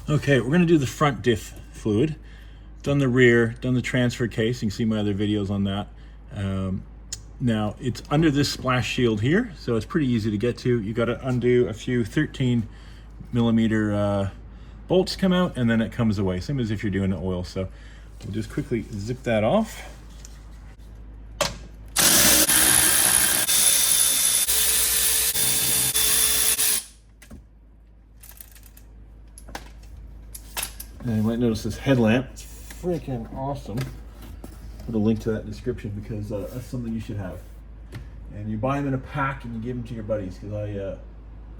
Okay, we're gonna do the front diff fluid. Done the rear, done the transfer case. You can see my other videos on that. Now it's under this splash shield here, so it's pretty easy to get to. You gotta undo a few 13 millimeter bolts come out, and then it comes away. Same as if you're doing the oil. So we'll just quickly zip that off. And you might notice this headlamp. It's freaking awesome. Put a link to that in the description because that's something you should have. And you buy them in a pack and you give them to your buddies, because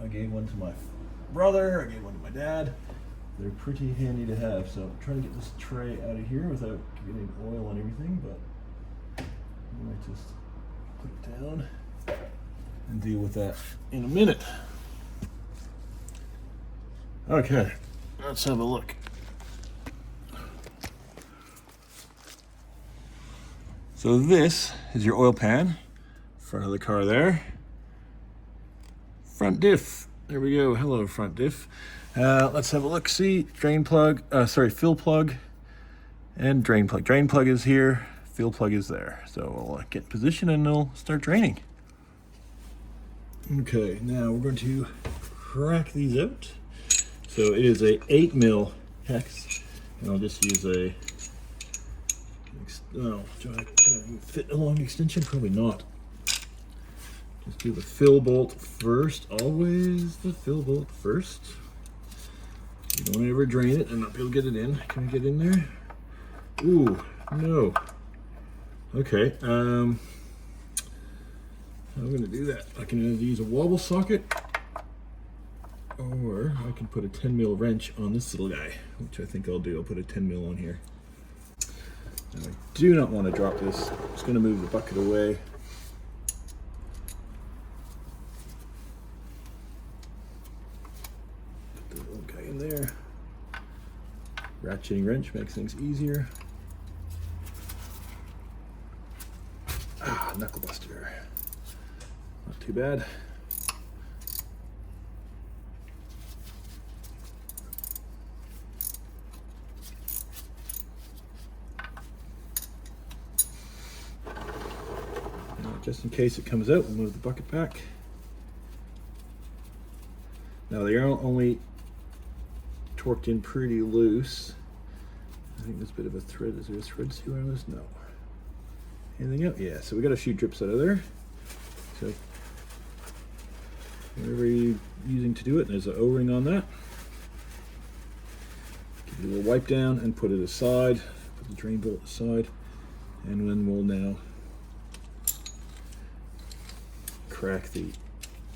I gave one to my brother, I gave one to my dad. They're pretty handy to have. So I'm trying to get this tray out of here without getting oil and everything, but I might just put it down and deal with that in a minute. Okay, let's have a look. So this is your oil pan, front of the car there. Front diff, there we go, hello front diff. Let's have a look, see, drain plug, fill plug and drain plug. Drain plug is here, fill plug is there. So we'll get in position and it'll start draining. Okay, now we're going to crack these out. So it is a 8 mil hex, and I'll just use a, do I fit a long extension? Probably not. Just do the fill bolt first, always the fill bolt first. You don't ever drain it and not be able to get it in. Can I get in there? Ooh, no. Okay, how am I gonna do that? I can either use a wobble socket, or I can put a 10 mil wrench on this little guy, which I think I'll do. I'll put a 10 mil on here. Now, I do not want to drop this. I'm just going to move the bucket away. Put the little guy in there. Ratcheting wrench makes things easier. Knuckle buster. Not too bad. Just in case it comes out, we'll move the bucket back. Now they are only torqued in pretty loose. I think there's a bit of a thread. Is there a thread sealer on this? No. Anything out? Yeah, so we got a few drips out of there. So whatever you're using to do it, there's an O-ring on that. Give it a little wipe down and put it aside. Put the drain bolt aside. And then we'll now crack the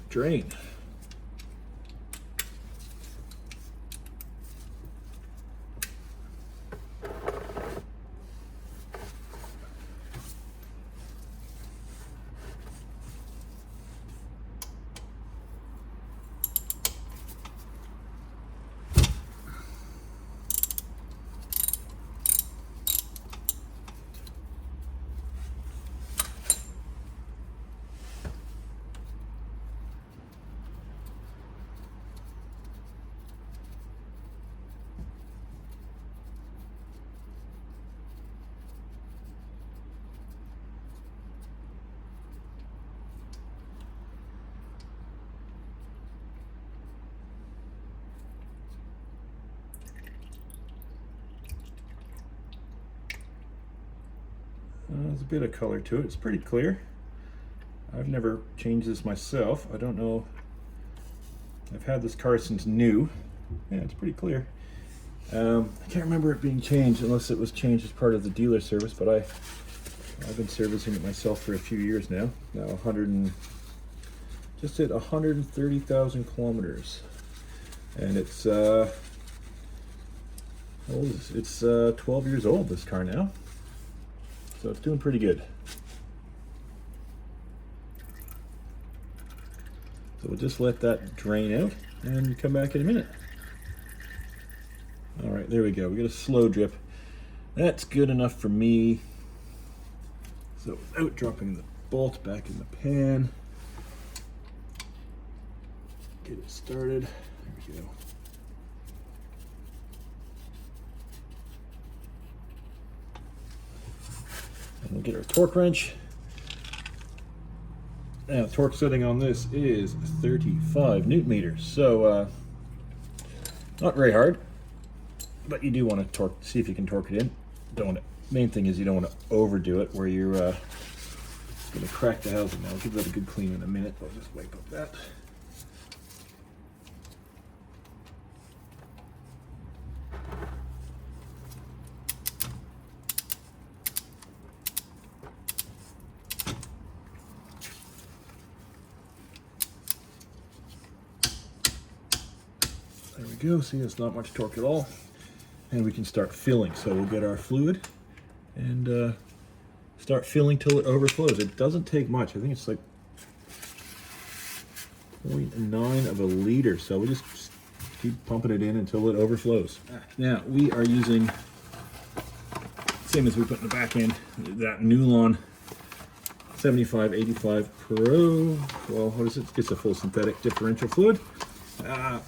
drain. There's a bit of color to it. It's pretty clear. I've never changed this myself. I don't know. I've had this car since new. Yeah, it's pretty clear. I can't remember it being changed unless it was changed as part of the dealer service, but I've been servicing it myself for a few years now. Now just hit 130,000 kilometers. And it's how old is it? It's 12 years old, this car now. So it's doing pretty good. So we'll just let that drain out and come back in a minute. All right, there we go. We got a slow drip. That's good enough for me. So without dropping the bolt back in the pan, get it started. There we go. We'll get our torque wrench. Now, torque setting on this is 35 newton meters, so not very hard, but you do want to torque, see if you can torque it in. Don't want to, main thing is you don't want to overdo it where you're going to crack the housing. Now, I'll give that a good clean in a minute. I'll just wipe up that. There we go. See, it's not much torque at all. And we can start filling. So we'll get our fluid and start filling till it overflows. It doesn't take much. I think it's like 0.9 of a liter. So we just keep pumping it in until it overflows. Now we are using, same as we put in the back end, that Nulon 7585 Pro. Well, what is it? It's a full synthetic differential fluid. I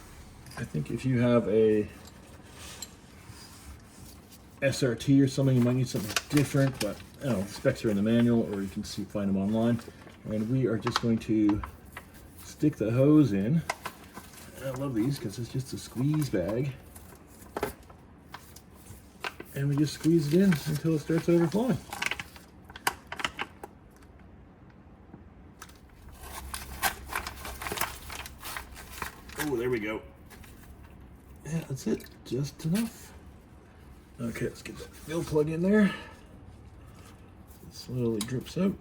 think if you have a SRT or something, you might need something different, but you know, specs are in the manual, or you can find them online. And we are just going to stick the hose in. I love these because it's just a squeeze bag. And we just squeeze it in until it starts overflowing. Oh, there we go. Yeah, that's it, just enough. Okay, let's get that fill plug in there. It slowly drips out.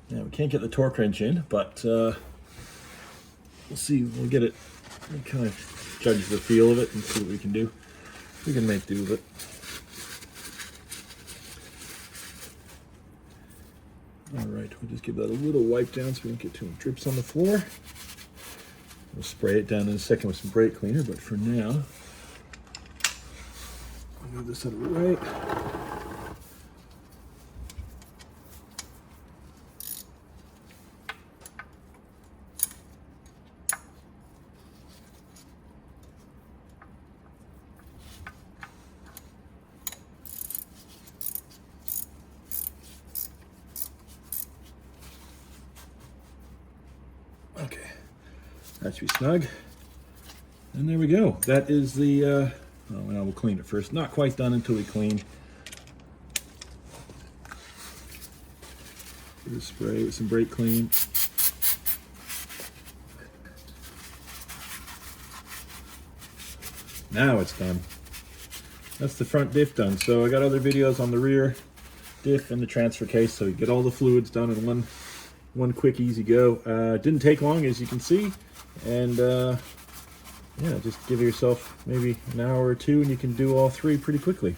Now we can't get the torque wrench in, but we'll see. We'll get it. We'll kind of judge the feel of it and see what we can do. We can make do with it. All right, we'll just give that a little wipe down so we don't get too many drips on the floor. We'll spray it down in a second with some brake cleaner, but for now, I'll move this out of the way. Okay, that should be snug. And there we go. That is the, well, now we'll clean it first. Not quite done until we clean. Give it a spray with some brake clean. Now it's done. That's the front diff done. So I got other videos on the rear diff and the transfer case, so you get all the fluids done in one quick, easy go. Didn't take long, as you can see, and yeah, just give yourself maybe an hour or two and you can do all three pretty quickly.